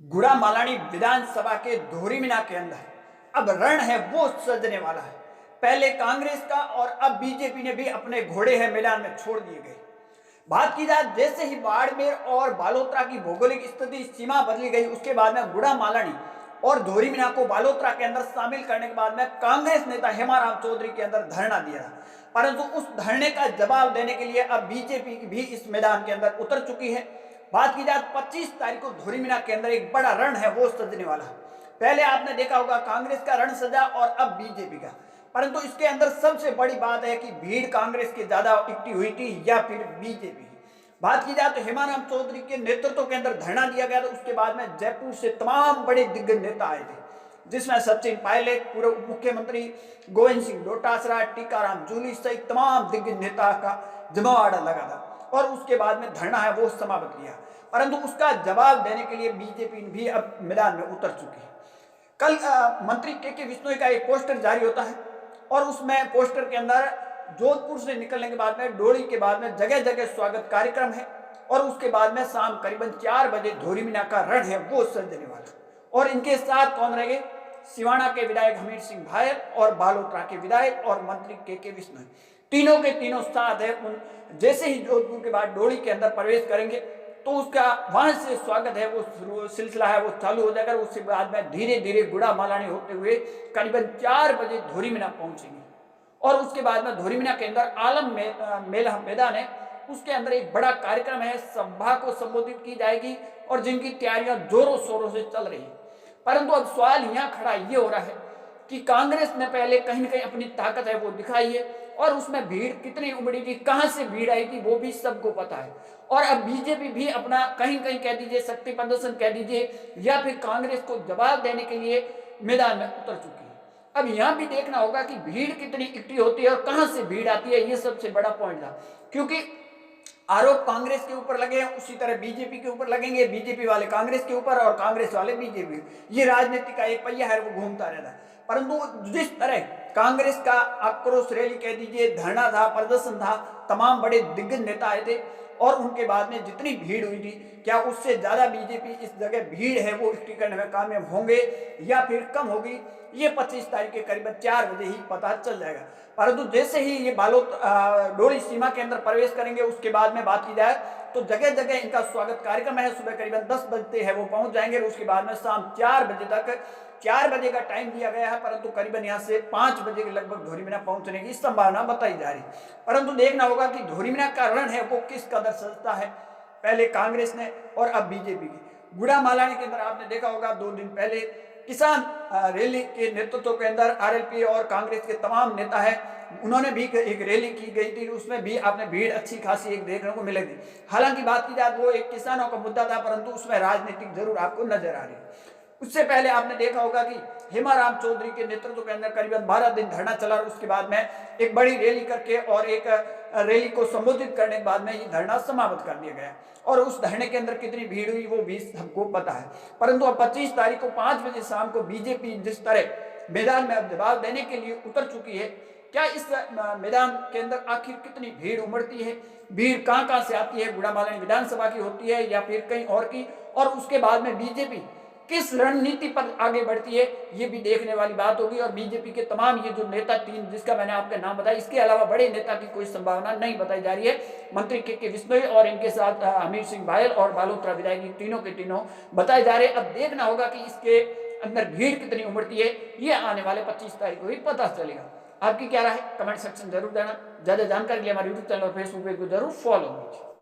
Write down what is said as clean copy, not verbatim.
गुड़ा मालानी विधानसभा के धोरीमिना के अंदर अब रण है वो सजने वाला है। पहले कांग्रेस का और अब बीजेपी ने भी अपने घोड़े है मैदान में छोड़ दिए गए। बात की जाए जैसे ही बाड़मेर और बालोतरा की भौगोलिक स्थिति सीमा बदली गई, उसके बाद में गुड़ा मालानी और धोरीमिना को बालोतरा के अंदर शामिल करने के बाद में कांग्रेस नेता हेमाराम चौधरी के अंदर धरना दिया, परंतु उस धरने का जवाब देने के लिए अब बीजेपी भी इस मैदान के अंदर उतर चुकी है। बात की जाए 25 तारीख को धोरीमिना के अंदर एक बड़ा रण है वो सजने वाला है। पहले आपने देखा होगा कांग्रेस का रण सजा और अब बीजेपी का, परंतु इसके अंदर सबसे बड़ी बात है कि भीड़ कांग्रेस की ज्यादा इकट्ठी हुई थी या फिर बीजेपी। बात की जाए तो हेमाराम चौधरी के नेतृत्व के अंदर धरना दिया गया था। उसके बाद में जयपुर से तमाम बड़े दिग्गज नेता आए थे, जिसमें सचिन पायलट, पूर्व उप मुख्यमंत्री गोविंद सिंह डोटासरा, टीकाराम जूली सहित तमाम दिग्गज नेता का जमावड़ा लगा था और उसके बाद में धरना है वो समाप्त किया, परंतु उसका जवाब देने के लिए बीजेपी भी अब मैदान में उतर चुकी है। कल मंत्री के बिश्नोई का एक पोस्टर जारी होता है और उसमें पोस्टर के अंदर जोधपुर से निकलने के बाद में डोली के बाद में जगह जगह स्वागत कार्यक्रम है और उसके बाद में शाम करीबन 4 बजे धोरीमिना का रण है वो सजने वाला। और इनके साथ कौन रहेंगे? सिवाना के विधायक हमीर सिंह भायल और बालोतरा के विधायक और मंत्री के बिश्नोई, तीनों के तीनों साथ है। जैसे ही जोधपुर के बाद डोली के अंदर प्रवेश करेंगे तो उसका वहां से स्वागत है वो सिलसिला है वो चालू हो जाएगा। उसके बाद में धीरे धीरे गुड़ा मालानी होते हुए करीबन 4 बजे धोरीमिना पहुंचेंगे और उसके बाद में धोरीमिना के अंदर आलम मेला मैदान है, उसके अंदर एक बड़ा कार्यक्रम है, सभा को संबोधित की जाएगी और जिनकी तैयारियां जोरों शोरों से चल रही है। परंतु अब सवाल यहाँ खड़ा ये हो रहा है कि कांग्रेस ने पहले कहीं न कहीं अपनी ताकत है वो दिखाई है और उसमें भीड़ कितनी उमड़ी थी, कहां से भीड़ आई थी वो भी सबको पता है। और अब बीजेपी भी अपना कहीं कहीं कह दीजिए शक्ति प्रदर्शन कह दीजिए या फिर कांग्रेस को जवाब देने के लिए मैदान में उतर चुकी है। अब यहां भी देखना होगा कि भीड़ कितनी इकट्ठी होती है और कहां से भीड़ आती है, ये सबसे बड़ा पॉइंट था। क्योंकि आरोप कांग्रेस के ऊपर लगे हैं, उसी तरह बीजेपी के ऊपर लगेंगे, बीजेपी वाले कांग्रेस के ऊपर और कांग्रेस वाले बीजेपी। ये राजनीति का एक पहिया है वो घूमता रहता है। परंतु जिस तरह कांग्रेस का आक्रोश रैली कह दीजिए, धरना था, प्रदर्शन था, तमाम बड़े दिग्गज नेता आए थे और उनके बाद में जितनी भीड़ हुई थी, क्या उससे ज्यादा बीजेपी इस जगह भीड़ है वो इकट्ठी करने में कामयाब होंगे या फिर कम होगी, ये 25 तारीख के करीबन 4 बजे ही पता चल जाएगा। परंतु जैसे ही ये डोली सीमा के अंदर प्रवेश करेंगे उसके बाद में बात की जाए तो जगह जगह इनका स्वागत कार्यक्रम है। सुबह करीबन 10 बजते है वो पहुंच जाएंगे और उसके बाद में शाम 4 बजे तक, 4 बजे का टाइम दिया गया है, परंतु करीबन यहाँ से 5 बजे के लगभग धोरीमिना पहुंचने की संभावना बताई जा रही है। परंतु देखना होगा कि धोरीमिना का रण है वो किस कदर सजता है, पहले कांग्रेस ने और अब बीजेपी की। गुड़ा मालानी के अंदर आपने देखा होगा 2 दिन पहले किसान रैली के नेतृत्व के अंदर आरएलपी और कांग्रेस के तमाम नेता है, उन्होंने भी एक रैली की गई थी, उसमें भी आपने भीड़ अच्छी खासी एक देखने को मिलेगी। हालांकि बात की जाए वो एक किसानों का मुद्दा था, परंतु उसमें राजनीतिक जरूर आपको नजर आ रही है। उससे पहले आपने देखा होगा कि हेमाराम चौधरी के नेतृत्व के अंदर करीबन 12 दिन धरना चला और उसके बाद में एक बड़ी रैली करके और एक रैली को संबोधित करने के बाद में ये धरना समाप्त कर दिया गया और उस धरने के अंदर कितनी भीड़ हुई वो भी सबको पता है। परंतु अब 25 तारीख को 5 बजे शाम को बीजेपी जिस तरह मैदान में अब जवाब देने के लिए उतर चुकी है, क्या इस मैदान के अंदर आखिर कितनी भीड़ उमड़ती है, भीड़ कहां से आती है, गुड़ा मालानी विधानसभा की होती है या फिर कहीं और की, और उसके बाद में बीजेपी किस रणनीति पर आगे बढ़ती है, ये भी देखने वाली बात होगी। और बीजेपी के तमाम ये जो नेता 3 जिसका मैंने आपका नाम बताया, इसके अलावा बड़े नेता की कोई संभावना नहीं बताई जा रही है। मंत्री के बिश्नोई और इनके साथ हमीर सिंह भायल और बालोतरा विधायक तीनों के तीनों बताए जा रहे हैं। अब देखना होगा कि इसके अंदर भीड़ कितनी उमड़ती है, ये आने वाले 25 तारीख को ही पता चलेगा। आपकी क्या राय है कमेंट सेक्शन जरूर देना। ज्यादा जानकारी के लिए हमारे यूट्यूब चैनल और फेसबुक पेज को जरूर फॉलो कीजिए।